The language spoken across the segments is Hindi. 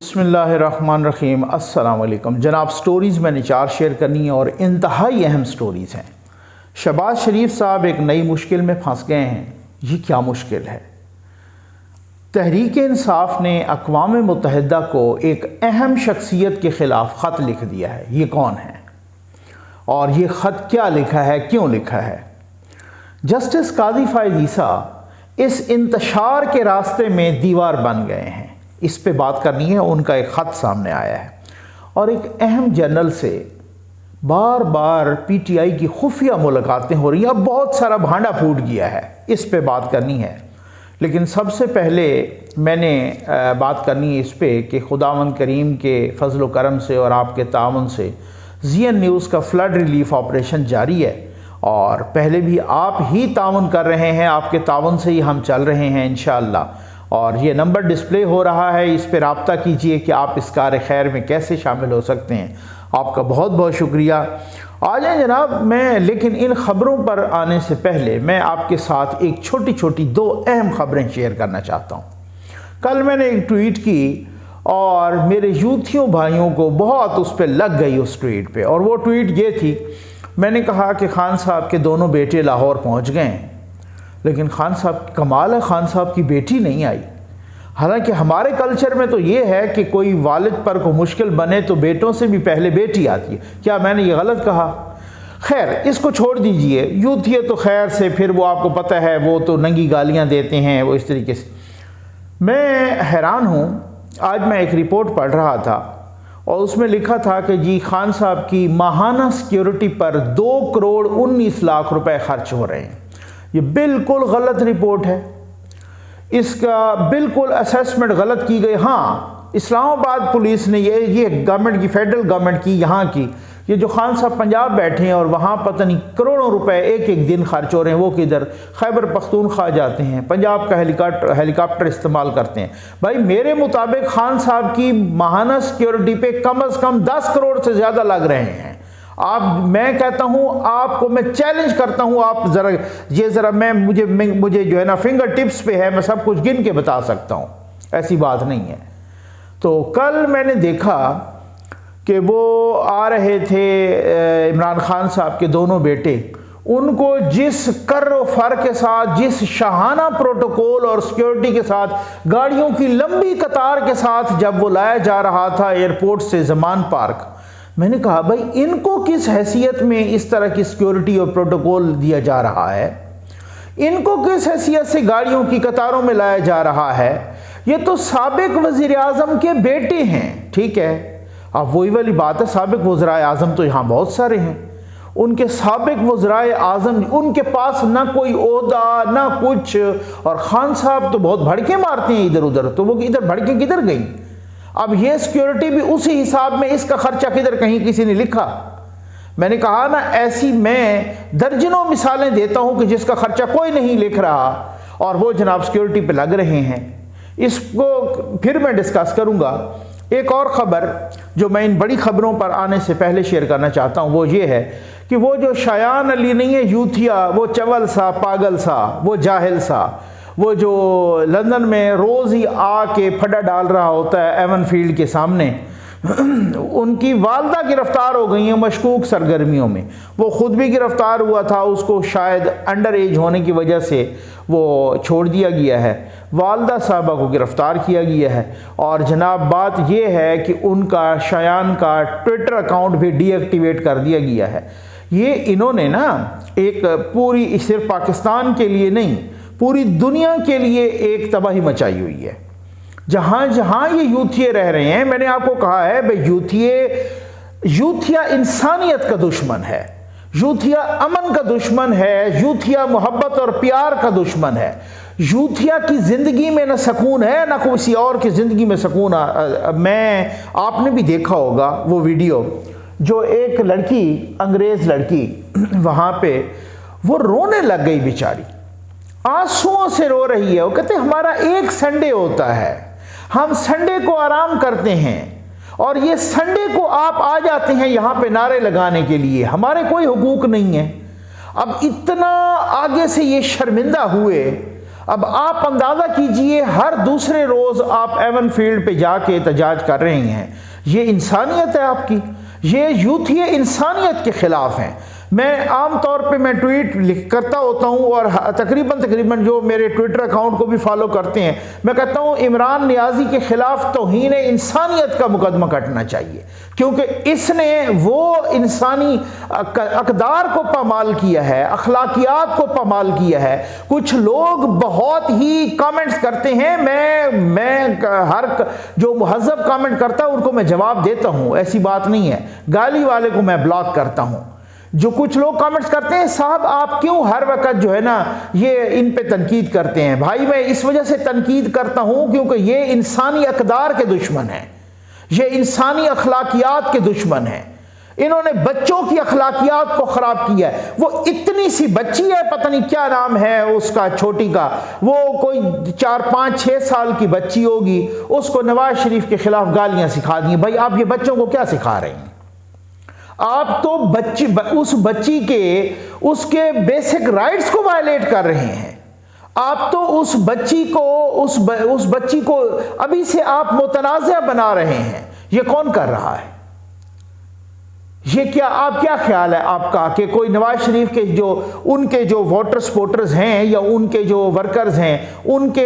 बिस्मिल्लाहिर्रहमानिर्रहीम। अस्सलाम वालेकुम जनाब। स्टोरीज़ मैंने 4 शेयर करनी है और इंतहाई अहम स्टोरीज़ हैं। शहबाज शरीफ साहब एक नई मुश्किल में फंस गए हैं। ये क्या मुश्किल है? तहरीक इंसाफ ने अक़वाम मुत्तहिदा को एक अहम शख्सियत के ख़िलाफ़ ख़त लिख दिया है। ये कौन है और ये ख़त क्या लिखा है, क्यों लिखा है? जस्टिस काजी फ़ाइज़ ईसा इस इंतशार के रास्ते में दीवार बन गए हैं। इस पे बात करनी है। उनका एक ख़त सामने आया है और एक अहम जर्नल से बार बार पीटीआई की खुफिया मुलाकातें हो रही हैं। अब बहुत सारा भांडा फूट गया है, इस पे बात करनी है। लेकिन सबसे पहले मैंने बात करनी है इस पे कि खुदावंद करीम के फजल व करम से और आपके ताउन से ज़ीएन न्यूज़ का फ्लड रिलीफ ऑपरेशन जारी है और पहले भी आप ही ताउन कर रहे हैं। आपके ताउन से ही हम चल रहे हैं इंशाअल्लाह। और ये नंबर डिस्प्ले हो रहा है, इस पर रब्ता कीजिए कि आप इस कार खैर में कैसे शामिल हो सकते हैं। आपका बहुत बहुत शुक्रिया। आ जाए जनाब। मैं लेकिन इन ख़बरों पर आने से पहले मैं आपके साथ एक छोटी छोटी 2 अहम ख़बरें शेयर करना चाहता हूँ। कल मैंने एक ट्वीट की और मेरे यूथियों भाइयों को बहुत उस पर लग गई उस ट्वीट पे। और वो ट्वीट ये थी, मैंने कहा कि खान साहब के दोनों बेटे लाहौर पहुँच गए हैं, लेकिन खान साहब कमाल है, खान साहब की बेटी नहीं आई। हालांकि हमारे कल्चर में तो ये है कि कोई वालिद पर को मुश्किल बने तो बेटों से भी पहले बेटी आती है। क्या मैंने ये गलत कहा? खैर इसको छोड़ दीजिए। यूथ ये तो खैर से फिर वो आपको पता है वो तो नंगी गालियां देते हैं वो इस तरीके से। मैं हैरान हूँ। आज मैं एक रिपोर्ट पढ़ रहा था और उसमें लिखा था कि जी खान साहब की माहाना सिक्योरिटी पर 2 करोड़ 19 लाख रुपए खर्च हो रहे हैं। ये बिल्कुल गलत रिपोर्ट है। इसका बिल्कुल असेसमेंट गलत की गई। हाँ, इस्लामाबाद पुलिस ने ये गवर्नमेंट की, फेडरल गवर्नमेंट की, यहाँ की, ये जो खान साहब पंजाब बैठे हैं और वहाँ पता नहीं करोड़ों रुपए एक एक दिन खर्च हो रहे हैं। वो किधर खैबर पख्तूनख्वा जाते हैं, पंजाब का हेलीकॉप्टर इस्तेमाल करते हैं। भाई मेरे मुताबिक खान साहब की माहाना सिक्योरिटी पे कम से कम 10 करोड़ से ज़्यादा लग रहे हैं। मैं कहता हूं, आपको मैं चैलेंज करता हूं, आप जरा मुझे जो है ना फिंगर टिप्स पे है, मैं सब कुछ गिन के बता सकता हूं, ऐसी बात नहीं है। तो कल मैंने देखा कि वो आ रहे थे इमरान खान साहब के दोनों बेटे। उनको जिस कर्र फर के साथ, जिस शाहाना प्रोटोकॉल और सिक्योरिटी के साथ, गाड़ियों की लंबी कतार के साथ जब वो लाया जा रहा था एयरपोर्ट से ज़मान पार्क, मैंने कहा भाई इनको किस हैसियत में इस तरह की सिक्योरिटी और प्रोटोकॉल दिया जा रहा है? इनको किस हैसियत से गाड़ियों की कतारों में लाया जा रहा है? ये तो साबिक वज़ीर आज़म के बेटे हैं, ठीक है। अब वही वाली बात है, साबिक वज़ीर आज़म तो यहाँ बहुत सारे हैं। उनके साबिक वज़ीर आज़म, उनके पास ना कोई ओहदा ना कुछ। और खान साहब तो बहुत भड़के मारते हैं इधर उधर, तो वो इधर भड़के किधर गई? अब ये सिक्योरिटी भी उसी हिसाब में, इसका खर्चा किधर, कहीं किसी ने लिखा? मैंने कहा ना, ऐसी मैं दर्जनों मिसालें देता हूं कि जिसका खर्चा कोई नहीं लिख रहा और वो जनाब सिक्योरिटी पे लग रहे हैं। इसको फिर मैं डिस्कस करूंगा। एक और ख़बर जो मैं इन बड़ी ख़बरों पर आने से पहले शेयर करना चाहता हूं वो ये है कि वो जो शायान अली नहीं है, यूथिया, वो चवल सा, पागल सा, वो जाहिल सा, वो जो लंदन में रोज़ ही आके फटा डाल रहा होता है एवन फील्ड के सामने, उनकी वालदा गिरफ्तार हो गई हैं मशकूक सरगर्मियों में। वो ख़ुद भी गिरफ्तार हुआ था, उसको शायद अंडर एज होने की वजह से वो छोड़ दिया गया है। वालदा साहबा को गिरफ्तार किया गया है और जनाब बात यह है कि उनका शायान का ट्विटर अकाउंट भी डीएक्टिवेट कर दिया गया है। ये इन्होंने ना एक पूरी, सिर्फ पाकिस्तान के लिए नहीं, पूरी दुनिया के लिए एक तबाही मचाई हुई है। जहाँ जहाँ ये यूथिये रह रहे हैं, मैंने आपको कहा है भाई यूथिया इंसानियत का दुश्मन है, यूथिया अमन का दुश्मन है, यूथिया मोहब्बत और प्यार का दुश्मन है। यूथिया की ज़िंदगी में ना सुकून है ना किसी और की ज़िंदगी में सुकून। आपने भी देखा होगा वो वीडियो, जो एक लड़की, अंग्रेज़ लड़की, वहाँ पे वो रोने लग गई बेचारी, आंसुओं से रो रही है। वो कहते हमारा एक संडे होता है, हम संडे को आराम करते हैं और ये संडे को आप आ जाते हैं यहाँ पे नारे लगाने के लिए, हमारे कोई हुकूक नहीं है। अब इतना आगे से ये शर्मिंदा हुए, अब आप अंदाज़ा कीजिए, हर दूसरे रोज़ आप एवन फील्ड पे जाके एहतजाज कर रहे हैं। ये इंसानियत है आपकी? ये यूथ ये इंसानियत के ख़िलाफ़ हैं। मैं आम तौर पे मैं ट्वीट करता होता हूँ और तकरीबन जो मेरे ट्विटर अकाउंट को भी फॉलो करते हैं, मैं कहता हूँ इमरान नियाज़ी के ख़िलाफ़ तौहीन इंसानियत का मुकदमा कटना चाहिए, क्योंकि इसने वो इंसानी अक़दार को पामाल किया है, अखलाकियात को पामाल किया है। कुछ लोग बहुत ही कमेंट्स करते हैं, मैं हर जो महज़ब कमेंट करता है उनको मैं जवाब देता हूँ, ऐसी बात नहीं है। गाली वाले को मैं ब्लॉक करता हूँ। जो कुछ लोग कमेंट्स करते हैं, साहब आप क्यों हर वक्त जो है ना ये इन पे तनकीद करते हैं? भाई मैं इस वजह से तनकीद करता हूं क्योंकि ये इंसानी अक़दार के दुश्मन हैं, ये इंसानी अखलाकियात के दुश्मन हैं। इन्होंने बच्चों की अखलाकियात को ख़राब किया है। वो इतनी सी बच्ची है, पता नहीं क्या नाम है उसका, छोटी का, वो कोई 4, 5, 6 साल की बच्ची होगी, उसको नवाज शरीफ के ख़िलाफ़ गालियाँ सिखा दी। भाई आप ये बच्चों को क्या सिखा रहे हैं? आप तो उस बच्ची के उसके बेसिक राइट्स को वायलेट कर रहे हैं। आप तो उस बच्ची को अभी से आप मुतनाज़ा बना रहे हैं। ये कौन कर रहा है? ये क्या ख्याल है आपका कि कोई नवाज शरीफ के उनके जो वोटर सपोर्टर्स हैं या उनके जो वर्कर्स हैं, उनके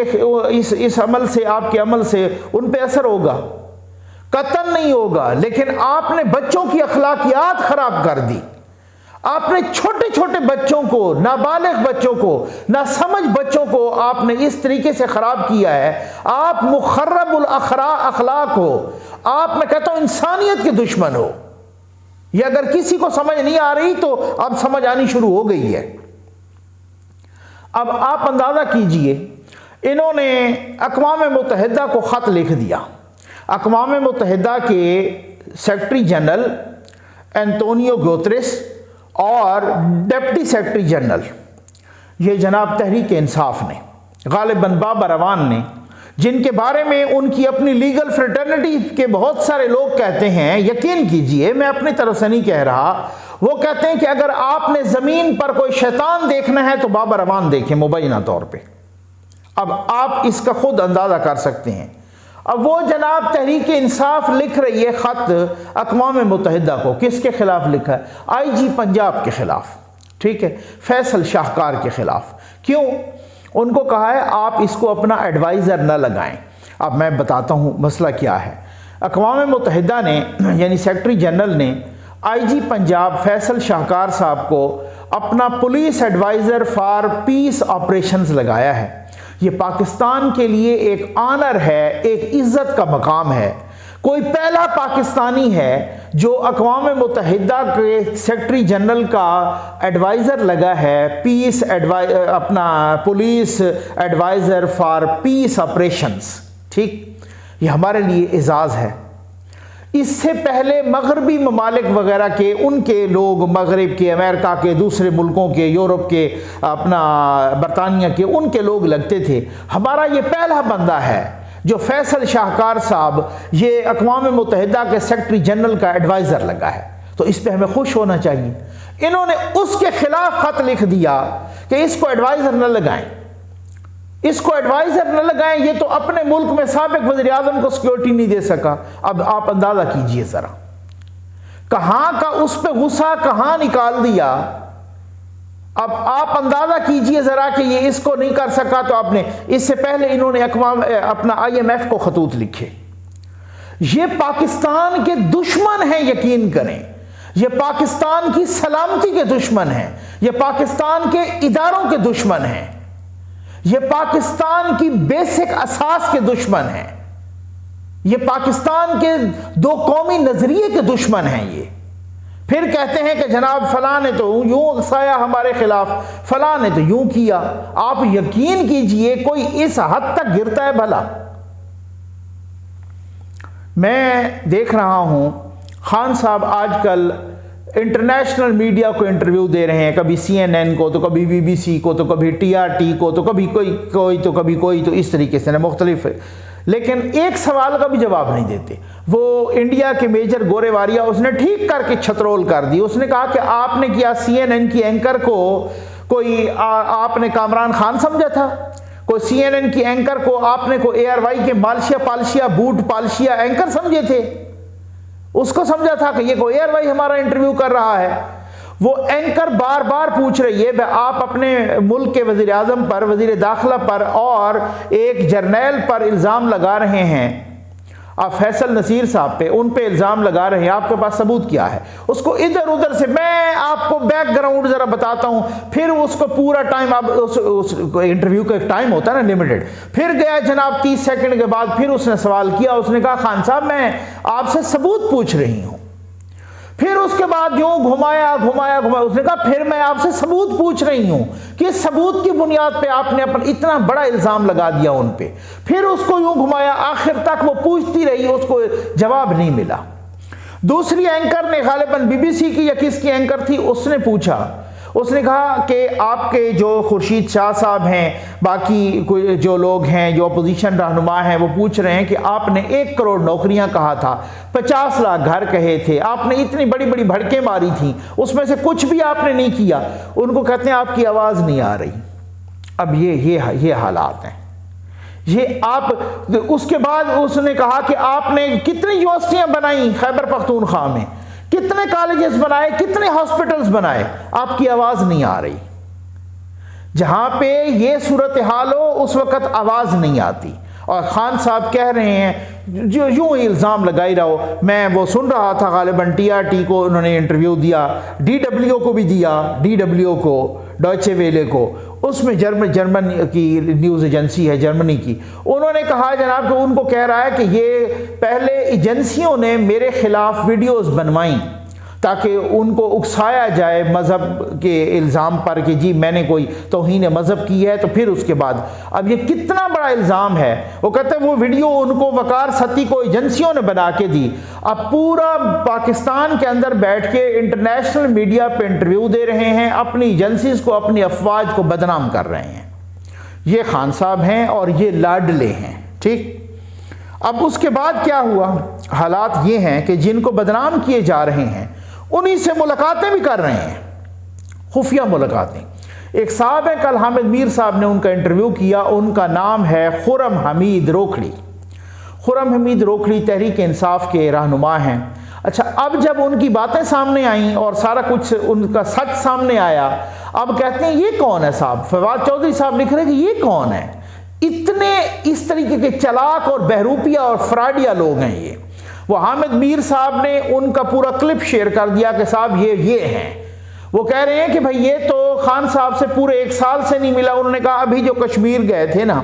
इस अमल से, आपके अमल से उन पे असर होगा? कतन नहीं होगा। लेकिन आपने बच्चों की अखलाकियात खराब कर दी। आपने छोटे छोटे बच्चों को, नाबालिग बच्चों को, नासमझ बच्चों को आपने इस तरीके से खराब किया है। आप मुखर्रबुल अखलाक हो। आप, मैं कहता हूं, इंसानियत के दुश्मन हो। ये अगर किसी को समझ नहीं आ रही तो अब समझ आनी शुरू हो गई है। अब आप अंदाजा कीजिए, इन्होंने अक़वाम मुत्तहिदा को ख़त लिख दिया। अक़वाम मुत्तहिदा के सेक्रेटरी जनरल एंटोनियो गुतेरेस और डिप्टी सेक्रेटरी जनरल, ये जनाब तहरीक इंसाफ ने, गालिबन बाबर अवान ने, जिनके बारे में उनकी अपनी लीगल फ्रेटर्निटी के बहुत सारे लोग कहते हैं, यकीन कीजिए मैं अपनी तरफ से नहीं कह रहा, वो कहते हैं कि अगर आपने ज़मीन पर कोई शैतान देखना है तो बाबर अवान देखें मुबैना तौर पे। अब आप इसका खुद अंदाज़ा कर सकते हैं। अब वो जनाब तहरीक इंसाफ लिख रही है ख़त अक़वाम मुत्तहिदा को। किसके ख़िलाफ़ लिखा है? IG पंजाब के ख़िलाफ़, ठीक है, फैसल शाहकार के ख़िलाफ़। क्यों? उनको कहा है आप इसको अपना एडवाइज़र न लगाएं। अब मैं बताता हूँ मसला क्या है। अक़वाम मुत्तहिदा ने, यानी सेक्रेटरी जनरल ने, IG पंजाब फैसल शाहकार साहब को अपना police adviser for peace operations लगाया है। ये पाकिस्तान के लिए एक ऑनर है, एक इज़्ज़त का मकाम है। कोई पहला पाकिस्तानी है जो अक़वाम मुत्तहिदा के सेक्रेटरी जनरल का एडवाइज़र लगा है, अपना police adviser for peace operations. ठीक, ये हमारे लिए एजाज़ है। इससे पहले मगरबी ममालिक वगैरह के, उनके लोग, मगरब के, अमेरिका के, दूसरे मुल्कों के, यूरोप के, अपना बरतानिया के, उनके लोग लगते थे। हमारा ये पहला बंदा है जो फैसल शाहकार साहब, ये अक़वाम मुत्तहिदा के सेक्रेटरी जनरल का एडवाइज़र लगा है, तो इस पर हमें खुश होना चाहिए। इन्होंने उसके खिलाफ ख़त लिख दिया कि इसको एडवाइज़र न लगाएं, इसको एडवाइज़र न लगाएं। ये तो अपने मुल्क में साबिक वज़ीर आज़म को सिक्योरिटी नहीं दे सका। अब आप अंदाज़ा कीजिए ज़रा, कहाँ का उस पर गुस्सा कहाँ निकाल दिया। अब आप अंदाज़ा कीजिए ज़रा कि ये इसको नहीं कर सका तो आपने, इससे पहले इन्होंने अपना IMF को खतूत लिखे। ये पाकिस्तान के दुश्मन हैं, यकीन करें। ये पाकिस्तान की सलामती के दुश्मन हैं, ये पाकिस्तान के इदारों के दुश्मन हैं, ये पाकिस्तान की बेसिक असास के दुश्मन हैं, ये पाकिस्तान के दो कौमी नजरिए के दुश्मन हैं। ये फिर कहते हैं कि जनाब फलां ने तो यूं साया हमारे खिलाफ, फलां ने तो यूं किया। आप यकीन कीजिए कोई इस हद तक गिरता है भला? मैं देख रहा हूं खान साहब आजकल इंटरनेशनल मीडिया को इंटरव्यू दे रहे हैं, कभी CNN को, तो कभी BBC को, तो कभी TRT को, तो कभी कोई तो कभी कोई, तो इस तरीके से ना मुख्तलिफ है। लेकिन एक सवाल का भी जवाब नहीं देते। वो इंडिया के मेजर गोरेवारिया, उसने ठीक करके छतरोल कर दी। उसने कहा कि आपने क्या CNN की एंकर को कोई आपने कामरान खान समझा था? कोई CNN की एंकर को आपने को ARY के मालशिया पालशिया बूट पालशिया एंकर समझे थे? उसको समझा था कि ये कोई ARY हमारा इंटरव्यू कर रहा है? वो एंकर बार बार पूछ रही है, आप अपने मुल्क के वजीर आजम पर, वजीर दाखिला पर और एक जर्नैल पर इल्ज़ाम लगा रहे हैं, आप फैसल नसीर साहब पे, उन पे इल्ज़ाम लगा रहे हैं, आपके पास सबूत क्या है? उसको इधर उधर से, मैं आपको बैकग्राउंड ज़रा बताता हूँ, फिर उसको पूरा टाइम, अब उस इंटरव्यू का एक टाइम होता है ना लिमिटेड, फिर गया जनाब 30 सेकंड के बाद फिर उसने सवाल किया, उसने कहा खान साहब मैं आपसे सबूत पूछ रही हूँ। फिर उसके बाद यूं घुमाया घुमाया घुमाया, उसने कहा फिर मैं आपसे सबूत पूछ रही हूं कि सबूत की बुनियाद पे आपने अपना इतना बड़ा इल्जाम लगा दिया उन पे। फिर उसको यूं घुमाया, आखिर तक वो पूछती रही, उसको जवाब नहीं मिला। दूसरी एंकर ने, गालिबन BBC की या किसकी एंकर थी, उसने पूछा, उसने कहा कि आपके जो खुर्शीद शाह साहब हैं, बाकी जो लोग हैं, जो अपोजिशन रहनुमा हैं, वो पूछ रहे हैं कि आपने 1 करोड़ नौकरियां कहा था, 50 लाख घर कहे थे, आपने इतनी बड़ी बड़ी भड़कें मारी थी, उसमें से कुछ भी आपने नहीं किया। उनको कहते हैं आपकी आवाज़ नहीं आ रही। अब ये हालात हैं, ये आप। उसके बाद उसने कहा कि आपने कितनी यूनिवर्सिटियां बनाई खैबर पख्तूनख्वा में, कितने कॉलेजेस बनाए, कितने हॉस्पिटल्स बनाए, आपकी आवाज नहीं आ रही। जहां पे ये सूरत हाल हो उस वक्त आवाज नहीं आती, और खान साहब कह रहे हैं जो यूं इल्ज़ाम लगाई रहो। मैं वो सुन रहा था, गालिबन TRT को उन्होंने इंटरव्यू दिया, DW को भी दिया, DW को, डॉयचे वेले को, उसमें जर्मन की न्यूज़ एजेंसी है जर्मनी की, उन्होंने कहा जनाब कि उनको कह रहा है कि ये पहले एजेंसियों ने मेरे खिलाफ वीडियोस बनवाई ताकि उनको उकसाया जाए मज़हब के इल्ज़ाम पर कि जी मैंने कोई तौहीन मज़हब की है। तो फिर उसके बाद अब ये कितना बड़ा इल्ज़ाम है। वो कहते हैं वो वीडियो उनको वकार सती को एजेंसियों ने बना के दी। अब पूरा पाकिस्तान के अंदर बैठ के इंटरनेशनल मीडिया पे इंटरव्यू दे रहे हैं, अपनी एजेंसीज को, अपनी अफवाज को बदनाम कर रहे हैं। ये खान साहब हैं और ये लाडले हैं, ठीक। अब उसके बाद क्या हुआ, हालात ये हैं कि जिनको बदनाम किए जा रहे हैं उन्हीं से मुलाकातें भी कर रहे हैं, खुफिया मुलाकातें। एक साहब हैं, कल हामिद मीर साहब ने उनका इंटरव्यू किया, उनका नाम है खुर्रम हमीद रोखड़ी। खुर्रम हमीद रोखड़ी तहरीक इंसाफ के रहनुमा हैं। अच्छा, अब जब उनकी बातें सामने आईं और सारा कुछ उनका सच सामने आया, अब कहते हैं ये कौन है साहब। फवाद चौधरी साहब लिख रहे हैं कि ये कौन है, इतने इस तरीके के चलाक और बहरूपिया और फ्रॉडिया लोग हैं ये। वो हामिद मीर साहब ने उनका पूरा क्लिप शेयर कर दिया कि साहब ये हैं। वो कह रहे हैं कि भाई ये तो खान साहब से पूरे 1 साल से नहीं मिला। उन्होंने कहा अभी जो कश्मीर गए थे ना,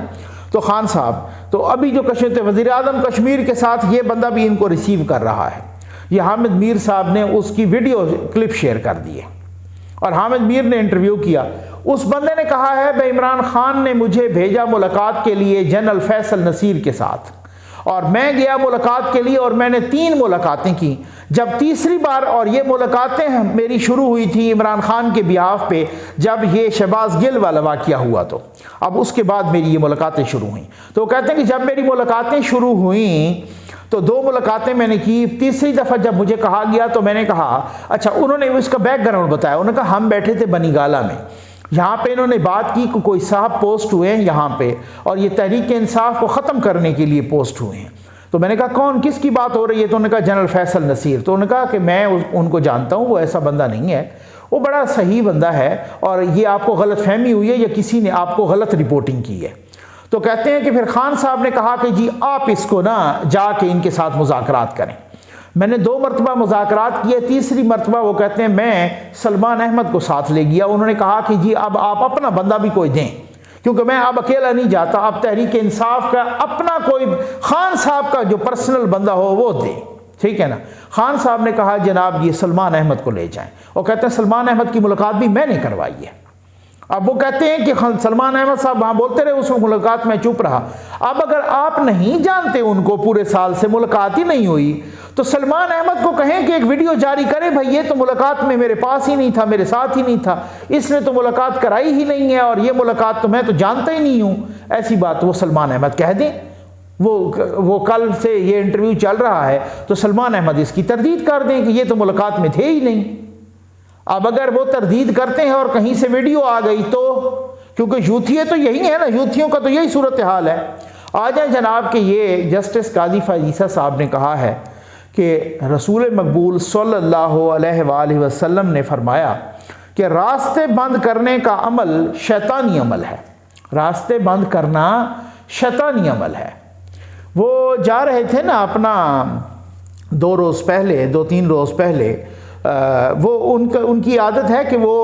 तो खान साहब तो अभी जो कश्मीर थे, वज़ीर आज़म कश्मीर के साथ ये बंदा भी इनको रिसीव कर रहा है। ये हामिद मीर साहब ने उसकी वीडियो क्लिप शेयर कर दी है और हामिद मीर ने इंटरव्यू किया। उस बंदे ने कहा है भाई इमरान खान ने मुझे भेजा मुलाकात के लिए जनरल फैसल नसीर के साथ, और मैं गया मुलाकात के लिए और मैंने 3 मुलाकातें की। जब तीसरी बार, और ये मुलाकातें मेरी शुरू हुई थी इमरान खान के बिहाफ पे जब ये शहबाज गिल वाला वाक़या हुआ, तो अब उसके बाद मेरी ये मुलाकातें शुरू हुई। तो कहते हैं कि जब मेरी मुलाकातें शुरू हुई तो 2 मुलाकातें मैंने की। तीसरी दफ़ा जब मुझे कहा गया तो मैंने कहा अच्छा, उन्होंने इसका बैकग्राउंड बताया। उन्होंने कहा हम बैठे थे बनीगाला में, यहाँ पे इन्होंने बात की कि कोई साहब पोस्ट हुए हैं यहाँ पे और ये तहरीक इंसाफ को ख़त्म करने के लिए पोस्ट हुए हैं। तो मैंने कहा कौन, किसकी बात हो रही है? तो उन्होंने कहा जनरल फैसल नसीर। तो उन्होंने कहा कि मैं उनको जानता हूँ, वो ऐसा बंदा नहीं है, वो बड़ा सही बंदा है और ये आपको गलत फहमी हुई है या किसी ने आपको गलत रिपोर्टिंग की है। तो कहते हैं कि फिर खान साहब ने कहा कि जी आप इसको ना जाके इनके साथ मुज़ाकरात करें। मैंने 2 मरतबा मुज़ाकरात किए, तीसरी मरतबा वो कहते हैं मैं सलमान अहमद को साथ ले गया। उन्होंने कहा कि जी अब आप अपना बंदा भी कोई दें, क्योंकि मैं अब अकेला नहीं जाता, अब तहरीक इंसाफ का अपना कोई खान साहब का जो पर्सनल बंदा हो वो दे, ठीक है ना। खान साहब ने कहा जनाब ये सलमान अहमद को ले जाएं, और कहते हैं सलमान अहमद की मुलाकात भी मैंने करवाई है। अब वो कहते हैं कि सलमान अहमद साहब वहाँ बोलते रहे, उस मुलाकात में चुप रहा। अब अगर आप नहीं जानते उनको, पूरे साल से मुलाकात ही नहीं हुई, तो सलमान अहमद को कहें कि एक वीडियो जारी करे, भाई ये तो मुलाकात में मेरे पास ही नहीं था, मेरे साथ ही नहीं था, इसने तो मुलाकात कराई ही नहीं है और ये मुलाकात तो मैं तो जानता ही नहीं हूँ। ऐसी बात वो सलमान अहमद कह दें। वो कल से ये इंटरव्यू चल रहा है तो सलमान अहमद इसकी तरदीद कर दें कि ये तो मुलाकात में थे ही नहीं। अब अगर वो तरदीद करते हैं और कहीं से वीडियो आ गई तो, क्योंकि यूथिये तो यही है ना, यूथियों का तो यही सूरत हाल है। आ जाए जनाब कि ये जस्टिस काजी फ़ाइज़ साहब ने कहा है कि रसूल मकबूल सल्लल्लाहु अलैहि वसल्लम ने फरमाया कि रास्ते बंद करने का अमल शैतानी अमल है। रास्ते बंद करना शैतानी अमल है। वो जा रहे थे ना अपना 2-3 रोज़ पहले, वो उनकी आदत है कि वो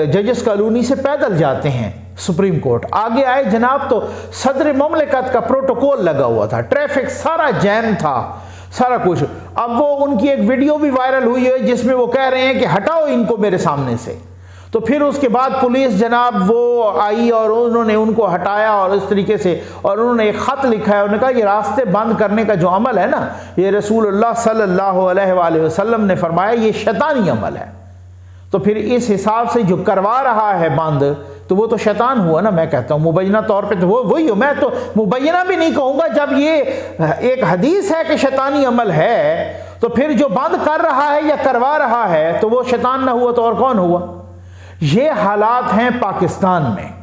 जजेस कॉलोनी से पैदल जाते हैं सुप्रीम कोर्ट। आगे आए जनाब तो सदर ममलिकत का प्रोटोकॉल लगा हुआ था, ट्रैफिक सारा जैम था, सारा कुछ। अब वो उनकी एक वीडियो भी वायरल हुई है जिसमें वो कह रहे हैं कि हटाओ इनको मेरे सामने से। तो फिर उसके बाद पुलिस जनाब वो आई और उन्होंने उनको हटाया और इस तरीके से, और उन्होंने एक ख़त लिखा है। उन्होंने कहा ये रास्ते बंद करने का जो अमल है ना, ये रसूलुल्लाह सल्लल्लाहु अलैहि वसल्लम ने फरमाया ये शैतानी अमल है। तो फिर इस हिसाब से जो करवा रहा है बंद, तो वो तो शैतान हुआ ना। मैं कहता हूँ मुबैना तौर पे तो वो वही हो। मैं तो मुबैना भी नहीं कहूँगा, जब ये एक हदीस है कि शैतानी अमल है, तो फिर जो बंद कर रहा है या करवा रहा है तो वो शैतान ना हुआ तो और कौन हुआ। ये हालात हैं पाकिस्तान में,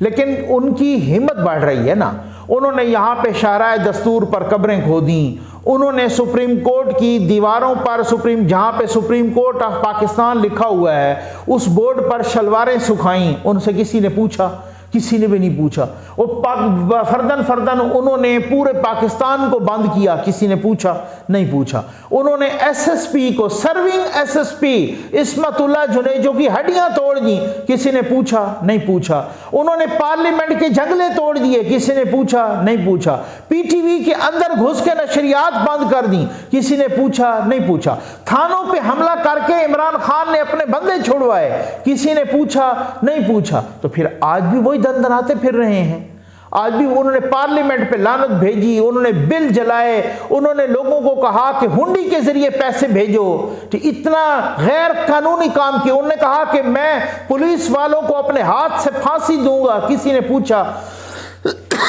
लेकिन उनकी हिम्मत बढ़ रही है ना। उन्होंने यहाँ पे शाहराए दस्तूर पर कब्रें खोदी, उन्होंने सुप्रीम कोर्ट की दीवारों पर जहाँ पे सुप्रीम कोर्ट ऑफ पाकिस्तान लिखा हुआ है उस बोर्ड पर शलवारें सुखाई। उनसे किसी ने पूछा? किसी ने भी नहीं पूछा। वो फर्दन उन्होंने पूरे पाकिस्तान को बंद किया, किसी ने पूछा? नहीं पूछा। उन्होंने एसएसपी को, सर्विंग एसएसपी इस्मतुल्लाह जुनेजो की हड्डियां तोड़ दी, किसी ने पूछा? नहीं पूछा। उन्होंने पार्लियामेंट के जंगले तोड़ दिए, किसी ने पूछा? नहीं पूछा। पीटीवी के अंदर घुस के नशरियात बंद कर दी, किसी ने पूछा? नहीं पूछा। थानों पे हमला करके इमरान खान ने अपने बंदे छुड़वाए, किसी ने पूछा? नहीं पूछा। तो फिर आज भी वही दंदनाते फिर रहे हैं। आज भी उन्होंने पार्लियामेंट पे लानत भेजी, उन्होंने बिल जलाए, उन्होंने लोगों को कहा कि हुंडी के जरिए पैसे भेजो। तो इतना गैर कानूनी काम किया। उन्होंने कहा कि मैं पुलिस वालों को अपने हाथ से फांसी दूंगा, किसी ने पूछा?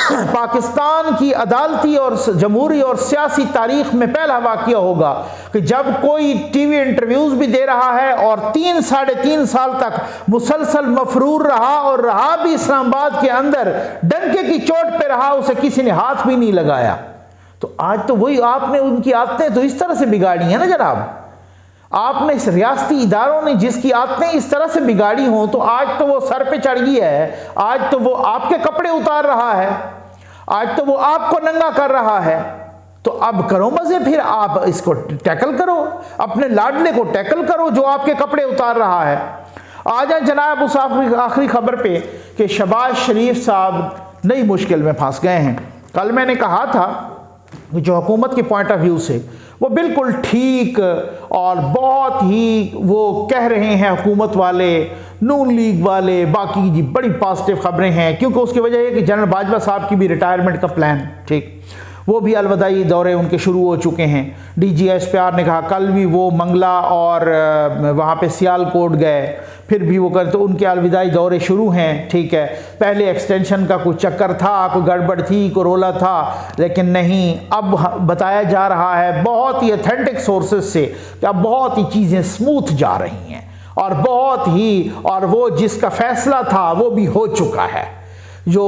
पाकिस्तान की अदालती और जमहूरी और सियासी तारीख में पहला वाकया होगा कि जब कोई टीवी इंटरव्यूज भी दे रहा है और 3-3.5 साल तक मुसलसल मफरूर रहा और रहा भी इस्लामाबाद के अंदर, डंके की चोट पे रहा, उसे किसी ने हाथ भी नहीं लगाया। तो आज तो वही आपने उनकी आदतें तो इस तरह से बिगाड़ी है ना जनाब। आपने इस रियासती इदारों ने जिसकी आदतें इस तरह से बिगाड़ी हों, तो आज तो वो सर पे चढ़ गई है, आज तो वो आपके कपड़े उतार रहा है, आज तो वो आपको नंगा कर रहा है। तो अब करो मजे, फिर आप इसको टैकल करो, अपने लाडले को टैकल करो जो आपके कपड़े उतार रहा है। आ जाए जनाब उस आखिरी खबर पे कि शहबाज शरीफ साहब नई मुश्किल में फंस गए हैं। कल मैंने कहा था कि जो हुकूमत के पॉइंट ऑफ व्यू से वो बिल्कुल ठीक और बहुत ही वो कह रहे हैं हुकूमत वाले, नून लीग वाले, बाकी जी बड़ी पॉजिटिव खबरें हैं, क्योंकि उसकी वजह है कि जनरल बाजवा साहब की भी रिटायरमेंट का प्लान, ठीक, वो भी अलविदाई दौरे उनके शुरू हो चुके हैं। DGSPR ने कहा, कल भी वो मंगला और वहाँ पे सियालकोट गए, फिर भी वो कर, तो उनके अलविदाई दौरे शुरू हैं, ठीक है। पहले एक्सटेंशन का कुछ चक्कर था, कोई गड़बड़ थी, कोई रोला था, लेकिन नहीं, अब बताया जा रहा है बहुत ही ऑथेंटिक सोर्सेज से कि अब बहुत ही चीज़ें स्मूथ जा रही हैं और बहुत ही, और वो जिसका फैसला था वो भी हो चुका है, जो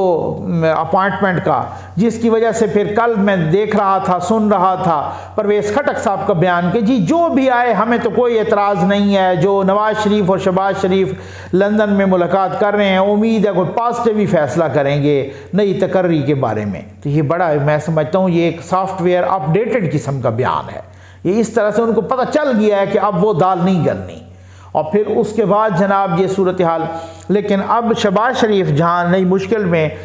अपॉइंटमेंट का, जिसकी वजह से फिर कल मैं देख रहा था, सुन रहा था परवेज़ खटक साहब का बयान कि जी जो भी आए हमें तो कोई एतराज़ नहीं है, जो नवाज शरीफ और शहबाज शरीफ लंदन में मुलाकात कर रहे हैं, उम्मीद है कोई पॉजिटिव ही फैसला करेंगे नई तकर्री के बारे में। तो ये बड़ा, मैं समझता हूँ ये एक सॉफ्टवेयर अपडेटेड किस्म का बयान है। ये इस तरह से उनको पता चल गया है कि अब वो दाल नहीं गलनी, और फिर उसके बाद जनाब ये सूरत हाल। लेकिन अब शहबाज शरीफ जहाँ नई मुश्किल में,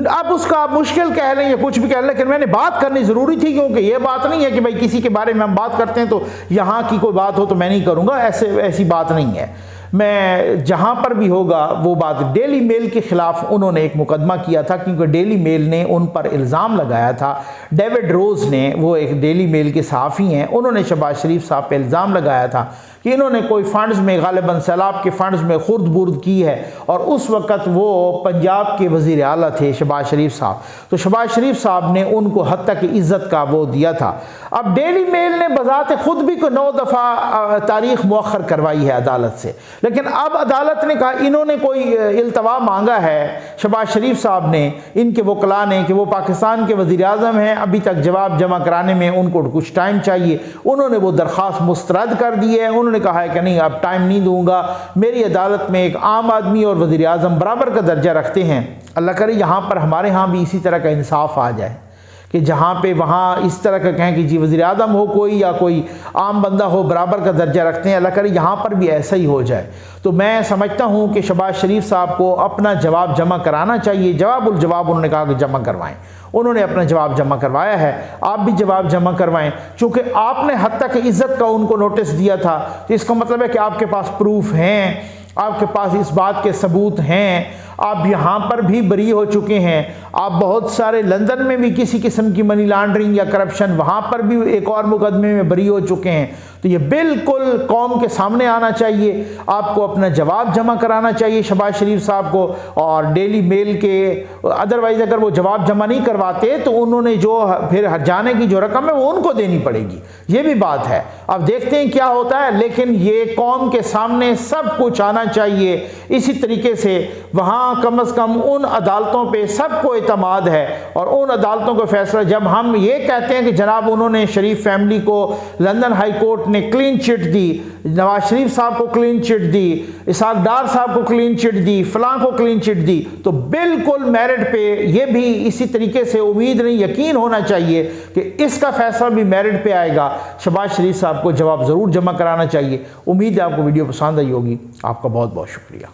अब उसका मुश्किल कह लें या कुछ भी कह लें, लेकिन मैंने बात करनी ज़रूरी थी, क्योंकि ये बात नहीं है कि भाई किसी के बारे में हम बात करते हैं तो यहाँ की कोई बात हो तो मैं नहीं करूँगा, ऐसी बात नहीं है। मैं जहाँ पर भी होगा वो बात, डेली मेल के ख़िलाफ़ उन्होंने एक मुकदमा किया था, क्योंकि डेली मेल ने उन पर इल्ज़ाम लगाया था। डेविड रोज़ ने, वो एक डेली मेल के सहाफ़ी हैं, उन्होंने शहबाज शरीफ साहब पे इल्ज़ाम लगाया था कि इन्होंने कोई फ़ंड्स में, गालिबन सैलाब के फ़ंड्स में खुर्द बुर्द की है, और उस वक़्त वो पंजाब के वज़ीर आला थे शहबाज शरीफ साहब। तो शहबाज शरीफ साहब ने उनको हद तक इज़्ज़त का वो दिया था। अब डेली मेल ने बजाते खुद भी को 9 दफ़ा तारीख मुअख्खर करवाई है अदालत से, लेकिन अब अदालत ने कहा इन्होंने कोई इल्तवा मांगा है शहबाज शरीफ साहब ने, इनके वकला ने, कि वो पाकिस्तान के वज़ीर आज़म हैं, अभी तक जवाब जमा कराने में उनको कुछ टाइम चाहिए। उन्होंने वो दरख्वास्त मुस्तरद कर दी है। उन्होंने कहा है कि नहीं, अब टाइम नहीं दूंगा। मेरी अदालत में एक आम आदमी और वज़ीर आज़म बराबर का दर्जा रखते हैं। अल्लाह करे यहाँ पर हमारे यहाँ भी इसी तरह का इंसाफ आ जाए कि जहाँ पे वहाँ इस तरह का कहें कि जी वज़ीर आज़म हो कोई या कोई आम बंदा हो, बराबर का दर्जा रखते हैं। अल्लाह करे यहाँ पर भी ऐसा ही हो जाए। तो मैं समझता हूँ कि शहबाज शरीफ साहब को अपना जवाब जमा कराना चाहिए। जवाबुल जवाब उन्होंने कहा कि जमा करवाएं। उन्होंने अपना जवाब जमा करवाया है, आप भी जवाब जमा करवाएं। चूँकि आपने हद तक इज़्ज़त का उनको नोटिस दिया था, तो इसका मतलब है कि आपके पास प्रूफ हैं, आपके पास इस बात के सबूत हैं, आप यहाँ पर भी बरी हो चुके हैं। आप बहुत सारे लंदन में भी किसी किस्म की मनी लॉन्ड्रिंग या करप्शन, वहाँ पर भी एक और मुकदमे में बरी हो चुके हैं। तो ये बिल्कुल कौम के सामने आना चाहिए। आपको अपना जवाब जमा कराना चाहिए शहबाज शरीफ साहब को, और डेली मेल के, अदरवाइज़ अगर वो जवाब जमा नहीं करवाते तो उन्होंने जो फिर हर्जाने की जो रकम है वो उनको देनी पड़ेगी। ये भी बात है। अब देखते हैं क्या होता है, लेकिन ये कौम के सामने सब कुछ आना चाहिए। इसी तरीके से वहाँ कम से कम उन अदालतों पे सबको एतमाद है, और उन अदालतों का फैसला जब हम ये कहते हैं कि जनाब उन्होंने शरीफ फैमिली को लंदन हाई कोर्ट ने क्लीन चिट दी, नवाज शरीफ साहब को क्लीन चिट दी, इसहाक डार साहब को क्लीन चिट दी, फलां को क्लीन चिट दी, तो बिल्कुल मेरिट पे ये भी इसी तरीके से उम्मीद नहीं, यकीन होना चाहिए कि इसका फैसला भी मेरिट पे आएगा। शहबाज शरीफ साहब को जवाब ज़रूर जमा कराना चाहिए। उम्मीद है आपको वीडियो पसंद आई होगी। आपका बहुत बहुत शुक्रिया।